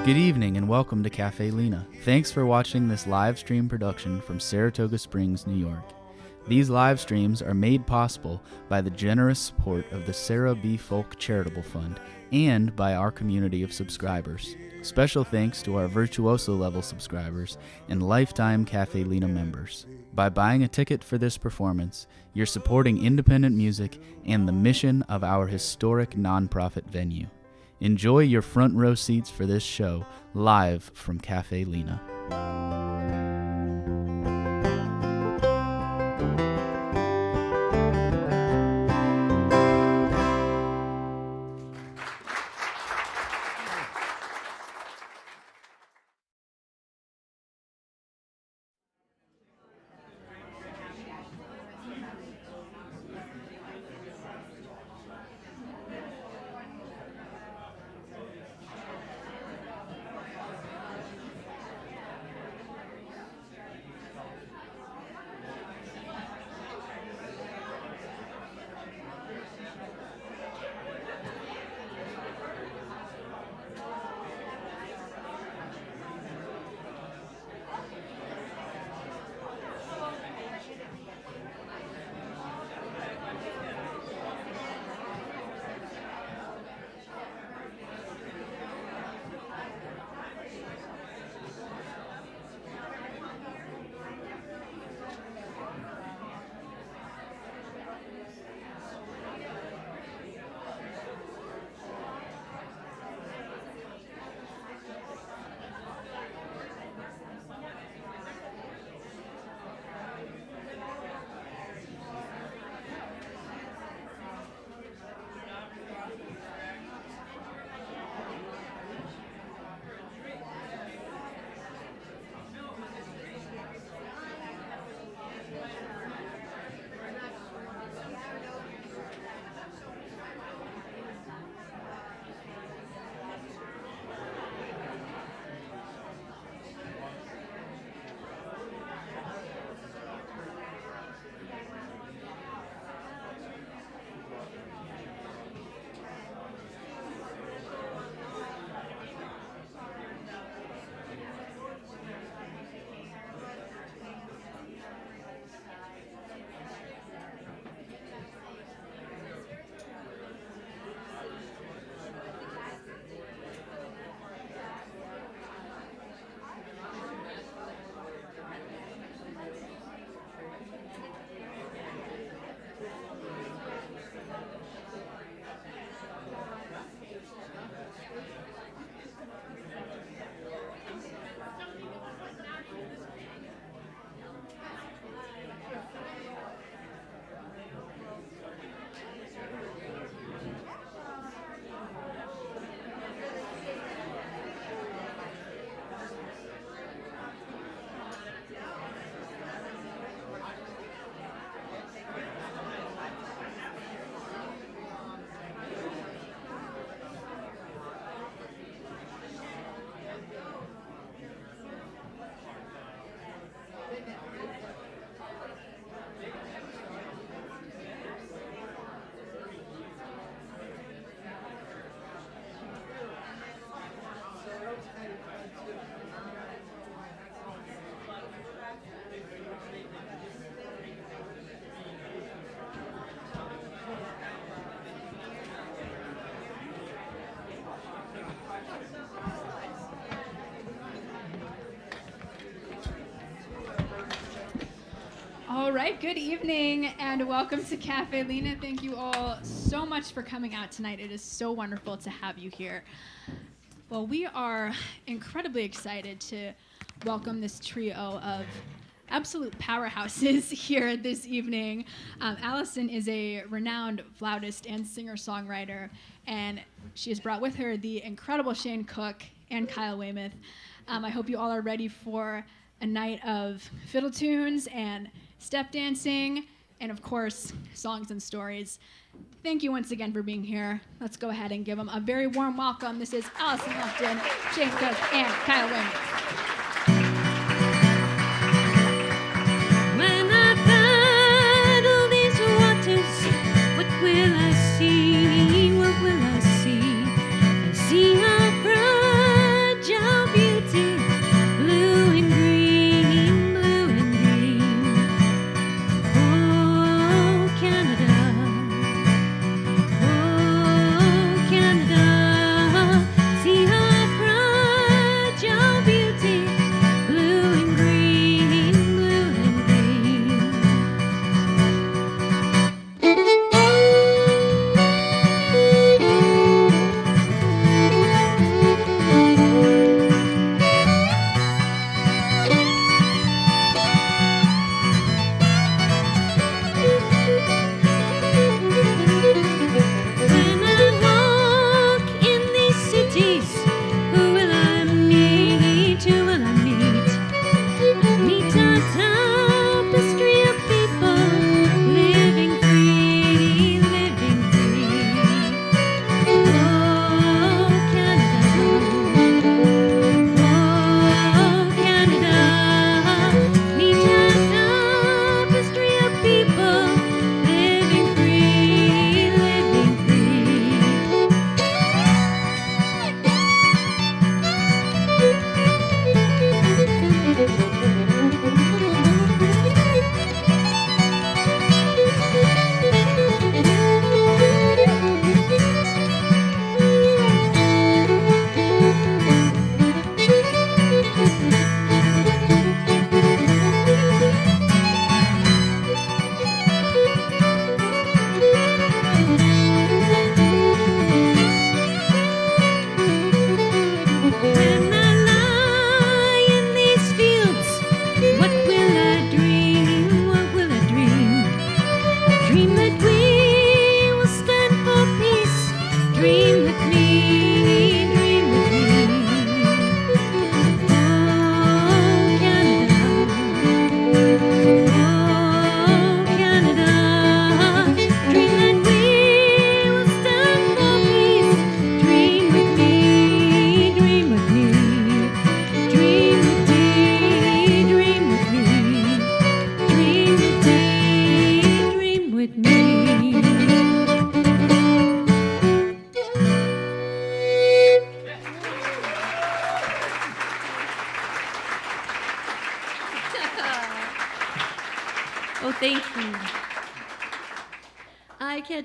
Good evening and welcome to Caffe Lena. Thanks for watching this live stream production from Saratoga Springs, New York. These live streams are made possible by the generous support of the Sarah B. Folk Charitable Fund and by our community of subscribers. Special thanks to our Virtuoso level subscribers and lifetime Caffe Lena members. By buying a ticket for this performance, you're supporting independent music and the mission of our historic nonprofit venue. Enjoy your front row seats for this show, live from Caffe Lena. All right, good evening and welcome to Caffe Lena. Thank you all so much for coming out tonight. It is so wonderful to have you here. Well, we are incredibly excited to welcome this trio of absolute powerhouses here this evening. Allison is a renowned flautist and singer-songwriter, and she has brought with her the incredible Shane Cook and Kyle Weymouth. I hope you all are ready for a night of fiddle tunes and step dancing, and of course, songs and stories. Thank you once again for being here. Let's go ahead and give them a very warm welcome. This is Allison, Lupton, Shane Cook, and Kyle Weymouth. When I paddle these waters, what will I see? What will I see? I see how fragile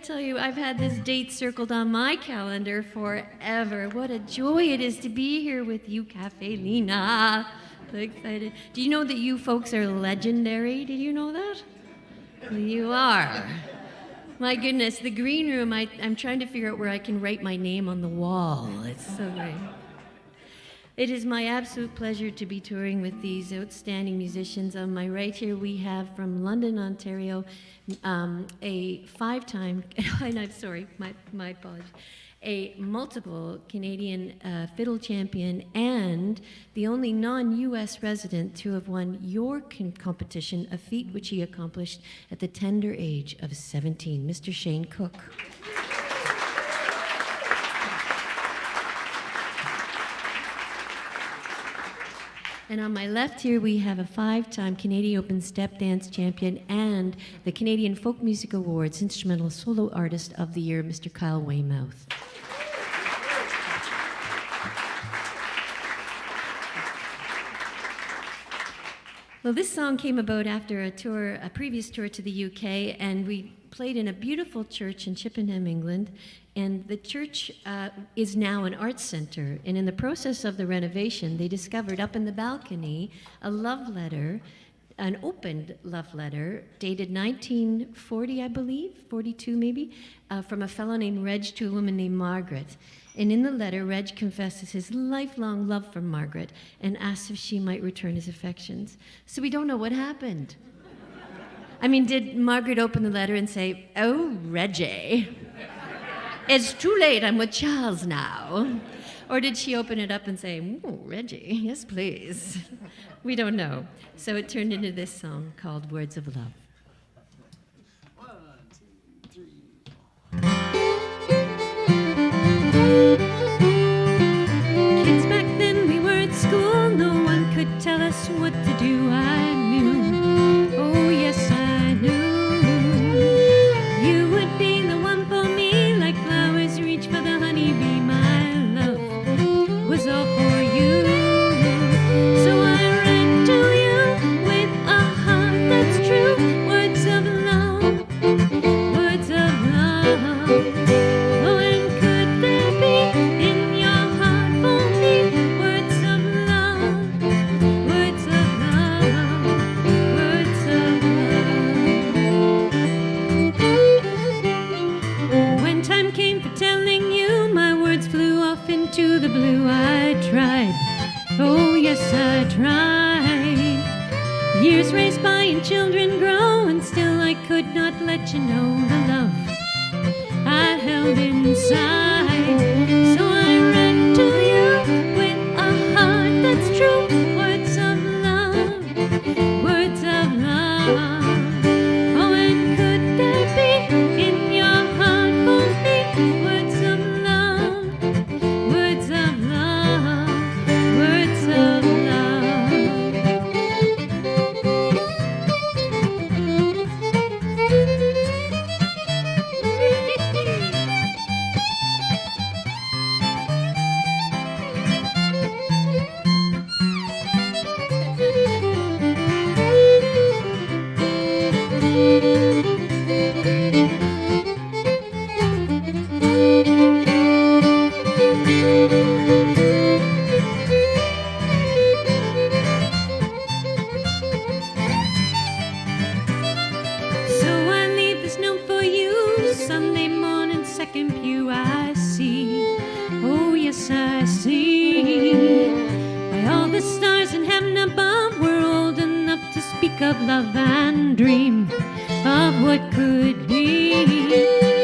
tell you, I've had this date circled on my calendar forever. What a joy it is to be here with you, Caffe Lena. So excited. Do you know that you folks are legendary? Did you know that? You are. My goodness, the green room, I'm trying to figure out where I can write my name on the wall. It's so great. It is my absolute pleasure to be touring with these outstanding musicians. On my right here, we have from London, Ontario, a five-time, I'm sorry, my apologies, a multiple Canadian fiddle champion and the only non-U.S. resident to have won your competition, a feat which he accomplished at the tender age of 17, Mr. Shane Cook. And on my left here, we have a five-time Canadian Open Step Dance champion and the Canadian Folk Music Awards Instrumental Solo Artist of the Year, Mr. Kyle Weymouth. Well, this song came about after a previous tour to the UK, and we played in a beautiful church in Chippenham, England. And the church is now an arts center. And in the process of the renovation, they discovered up in the balcony a love letter, an opened love letter, dated 1940, I believe, 42 maybe, from a fellow named Reg to a woman named Margaret. And in the letter, Reg confesses his lifelong love for Margaret and asks if she might return his affections. So we don't know what happened. I mean, did Margaret open the letter and say, "Oh, Reggie, it's too late, I'm with Charles now"? Or did she open it up and say, "Oh, Reggie, yes, please"? We don't know. So it turned into this song called Words of Love. 1, 2, 3. Kids back then, we were at school. No one could tell us what to do. I knew, oh yes, I knew, you would be the one for me, like flowers reach for the honeybee. My love was all for you. So I write to you with a heart that's true. Words of love, words of love. Oh, and could there be in your heart for me words of love, words of love, words of love. When time came for telling you, my words flew off into the blue. I tried, oh yes I tried. Years race by and children grow, and still I could not let you know the love I held inside. So I read to you with a heart that's true. Words of love, words of love. Oh, and could there be in your heart for me words of love, words of love, words of love. So I leave this note for you. Sunday morning, second pew, I see. Oh, yes, I see. By all the stars in heaven above, we're old enough to speak of love and dream of what could be.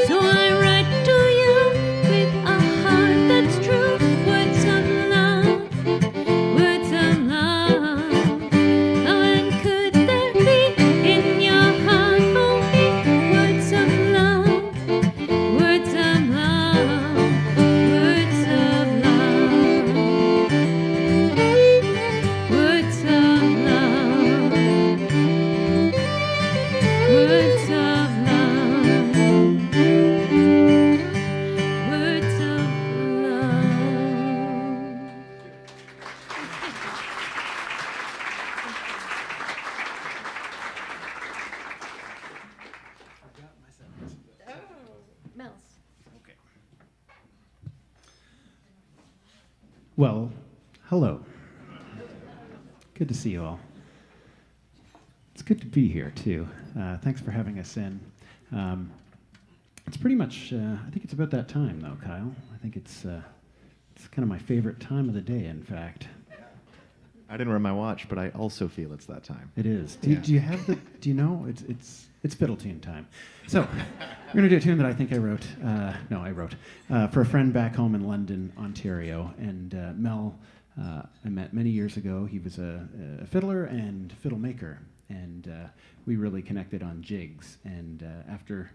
So I write to you with a heart that's true. Words of love, words of love. Oh, and could there be in your heart for me words of love, words of love, words of love, words of love, words of love. Well, hello. Good to see you all. It's good to be here, too. Thanks for having us in. It's pretty much, I think it's about that time, though, Kyle. I think it's kind of my favorite time of the day, in fact. I didn't wear my watch, but I also feel it's that time. It is. Yeah. Do you have the, do you know? It's Fiddle tune time. So, we're going to do a tune that I think I wrote, for a friend back home in London, Ontario. And Mel, I met many years ago. He was a fiddler and fiddle maker. And we really connected on jigs. And after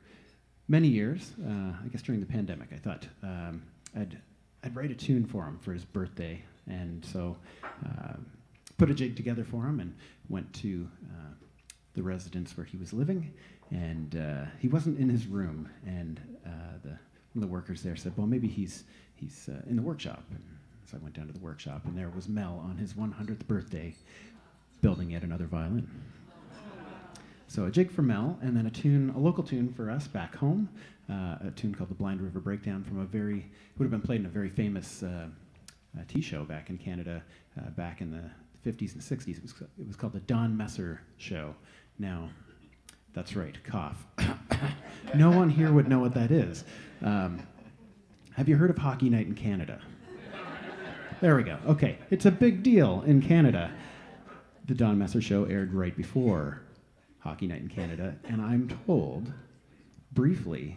many years, I guess during the pandemic, I thought I'd write a tune for him for his birthday. And so put a jig together for him and went to the residence where he was living. And he wasn't in his room. And one of the workers there said, well, maybe he's in the workshop. And so I went down to the workshop, and there was Mel on his 100th birthday building yet another violin. So a jig for Mel, and then a local tune for us back home, a tune called the Blind River Breakdown from would have been played in a very famous tea show back in Canada back in the 50s and 60s. It was called the Don Messer Show. Now, that's right, cough. No one here would know what that is. Have you heard of Hockey Night in Canada? There we go. Okay, it's a big deal in Canada. The Don Messer Show aired right before Hockey Night in Canada, and I'm told, briefly,